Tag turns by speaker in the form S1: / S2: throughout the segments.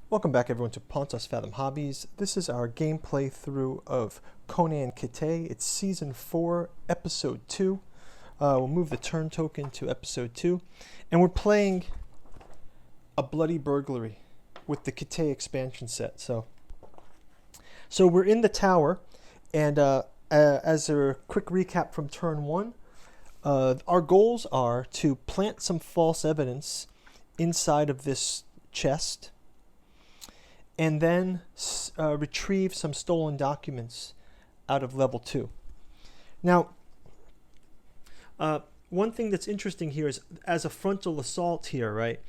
S1: Welcome back everyone to Pontus Fathom Hobbies. This is our game playthrough of Conan Khitai. It's Season 4, Episode 2. We'll move the turn token to Episode 2. And we're playing a bloody burglary with the Khitai expansion set. So we're in the tower, and as a quick recap from turn 1, our goals are to plant some false evidence inside of this chest, and then retrieve some stolen documents out of level 2. Now, one thing that's interesting here is, as a frontal assault here, right,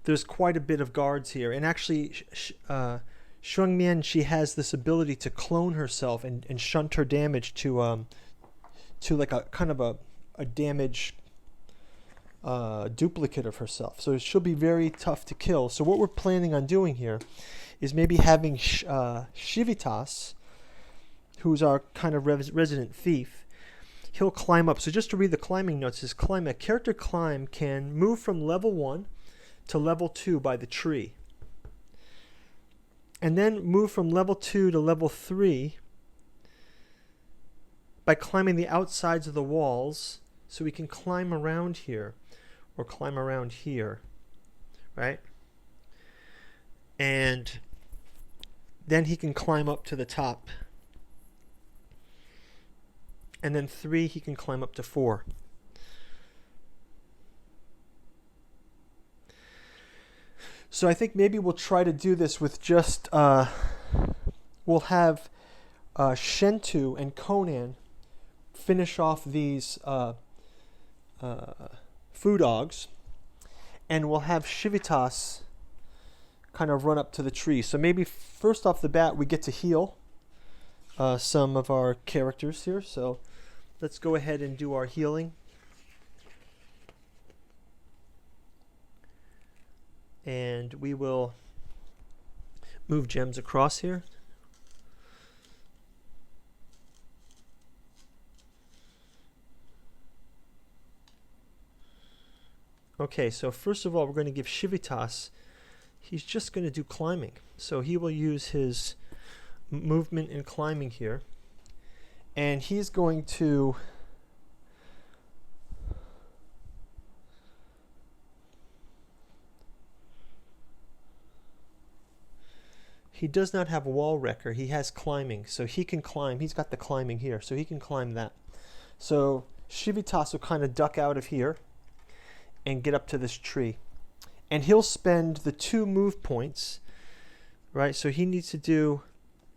S1: there's quite a bit of guards here. And actually, Shuang Mian, she has this ability to clone herself and shunt her damage to like a kind of a damage duplicate of herself. So she'll be very tough to kill. So what we're planning on doing here is maybe having Shivitas, who's our kind of resident thief. He'll climb up. So just to read the climbing notes, a character climb can move from level 1 to level 2 by the tree, and then move from level 2 to level 3 by climbing the outsides of the walls. So we can climb around here or climb around here, right? And then he can climb up to the top. And then 3, he can climb up to 4. So I think maybe we'll try to do this with just, we'll have Shentu and Conan finish off these foo dogs, and we'll have Shivitas kind of run up to the tree. So maybe first off the bat we get to heal some of our characters here. So let's go ahead and do our healing. And we will move gems across here. Okay, so first of all, we're going to give Shivitas, he's just going to do climbing. So he will use his movement and climbing here. And he's going to he does not have a wall wrecker. He has climbing, so he can climb. He's got the climbing here, so he can climb that. So Shivitas will kind of duck out of here and get up to this tree. And he'll spend the 2 move points, right? So he needs to do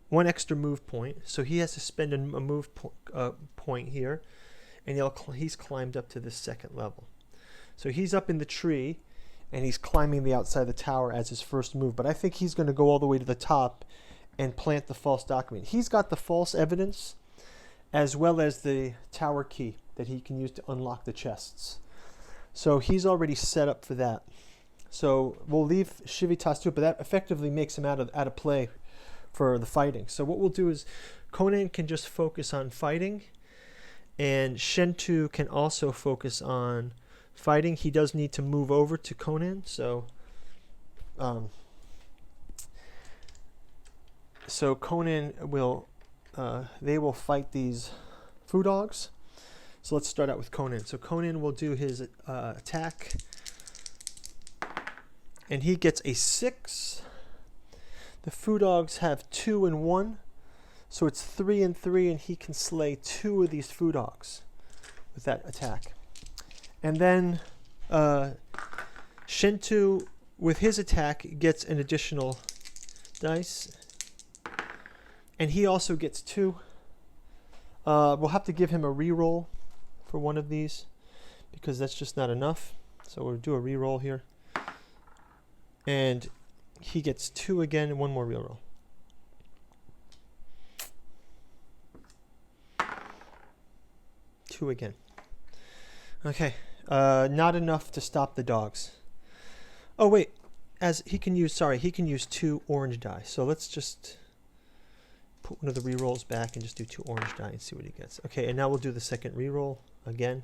S1: 1 extra move point. So he has to spend a move point here. And he's climbed up to this 2nd level. So he's up in the tree, and he's climbing the outside of the tower as his first move. But I think he's going to go all the way to the top and plant the false document. He's got the false evidence as well as the tower key that he can use to unlock the chests. So he's already set up for that. So we'll leave Shivitas to it, but that effectively makes him out of play for the fighting. So what we'll do is Conan can just focus on fighting, and Shentu can also focus on fighting. He does need to move over to Conan, so Conan will they will fight these foo dogs. So let's start out with Conan. So Conan will do his attack, and he gets a 6. The foo dogs have 2 and 1, so it's 3 and 3, and he can slay 2 of these foo dogs with that attack. And then Shentu, with his attack, gets an additional dice, and he also gets 2. We'll have to give him a reroll for one of these, because that's just not enough. So we'll do a reroll here. And he gets 2 again, and 1 more reroll. Two again. Okay, not enough to stop the dogs. Oh wait, he can use 2 orange die. So let's just put one of the rerolls back and just do 2 orange die and see what he gets. Okay, and now we'll do the second reroll again.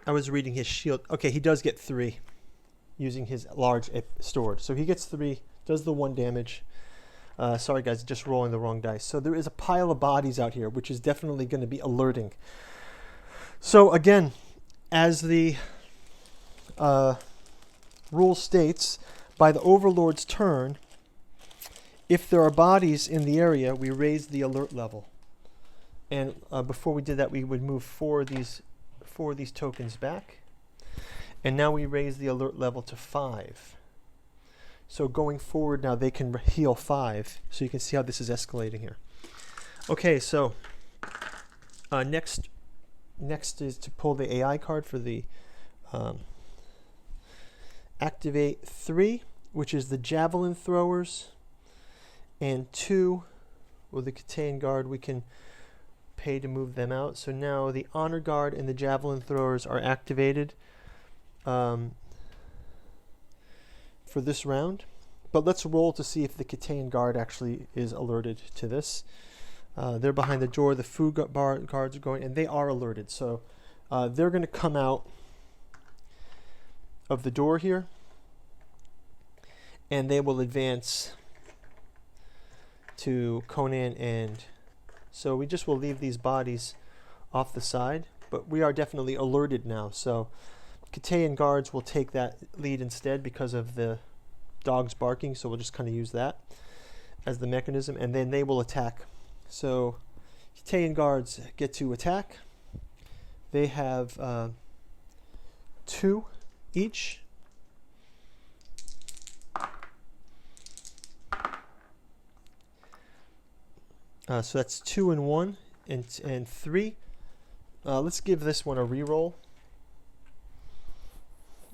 S1: I was reading his shield. Okay, he does get 3. using his large sword. So he gets 3, does the 1 damage. Sorry guys, just rolling the wrong dice. So there is a pile of bodies out here, which is definitely going to be alerting. So again, as the rule states, by the Overlord's turn, if there are bodies in the area, we raise the alert level. And before we did that, we would move 4 of these tokens back. And now we raise the alert level to 5. So going forward now, they can heal 5. So you can see how this is escalating here. Okay, so next is to pull the AI card for the activate 3, which is the javelin throwers, and 2, with the Khitai guard, we can pay to move them out. So now the honor guard and the javelin throwers are activated for this round. But let's roll to see if the Khitai guard actually is alerted to this. They're behind the door. The food guards are going, and they are alerted. So they're going to come out of the door here, and they will advance to Conan, and so we just will leave these bodies off the side, but we are definitely alerted now. So Khitai guards will take that lead instead because of the dogs barking, so we'll just kind of use that as the mechanism, and then they will attack. So Khitai guards get to attack. They have 2 each. So that's 2 and 1 and 3. Let's give this one a reroll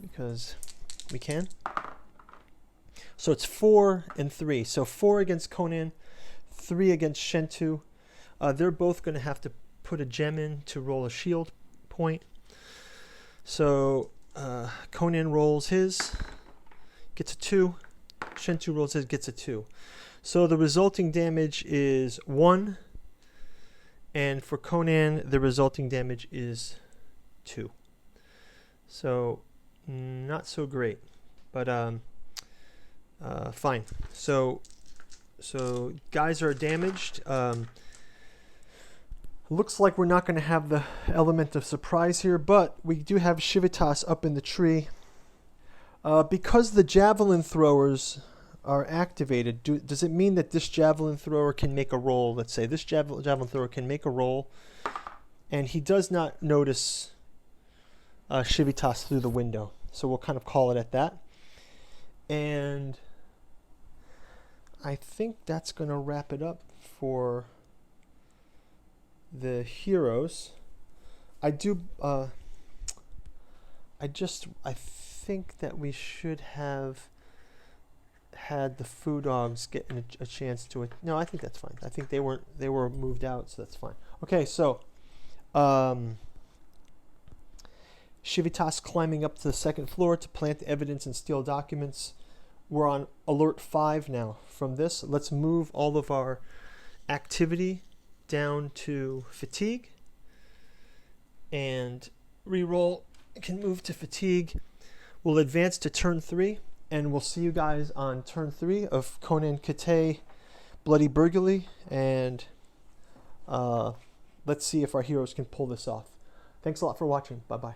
S1: because we can. So it's 4 and 3. So 4 against Conan, 3 against Shentu. They're both going to have to put a gem in to roll a shield point. So Conan rolls his, gets a 2. Shentu rolls his, gets a 2. So the resulting damage is 1, and for Conan, the resulting damage is 2. So not so great, but fine. So guys are damaged. Looks like we're not going to have the element of surprise here, but we do have Civitas up in the tree. Because the javelin throwers are activated, does it mean that this javelin thrower can make a roll? Let's say this javelin thrower can make a roll, and he does not notice Civitas through the window. So we'll kind of call it at that. And I think that's going to wrap it up for the heroes. I think that we should have had the food dogs getting a chance to it. No, I think that's fine. I think they were moved out, so that's fine. Okay, so Civitas climbing up to the 2nd floor to plant evidence and steal documents. We're on alert 5 now. From this, let's move all of our activity down to fatigue, and reroll can move to fatigue. We'll advance to turn 3, and we'll see you guys on turn 3 of Conan Khitai Bloody Burglary, and let's see if our heroes can pull this off. Thanks a lot for watching. Bye-bye.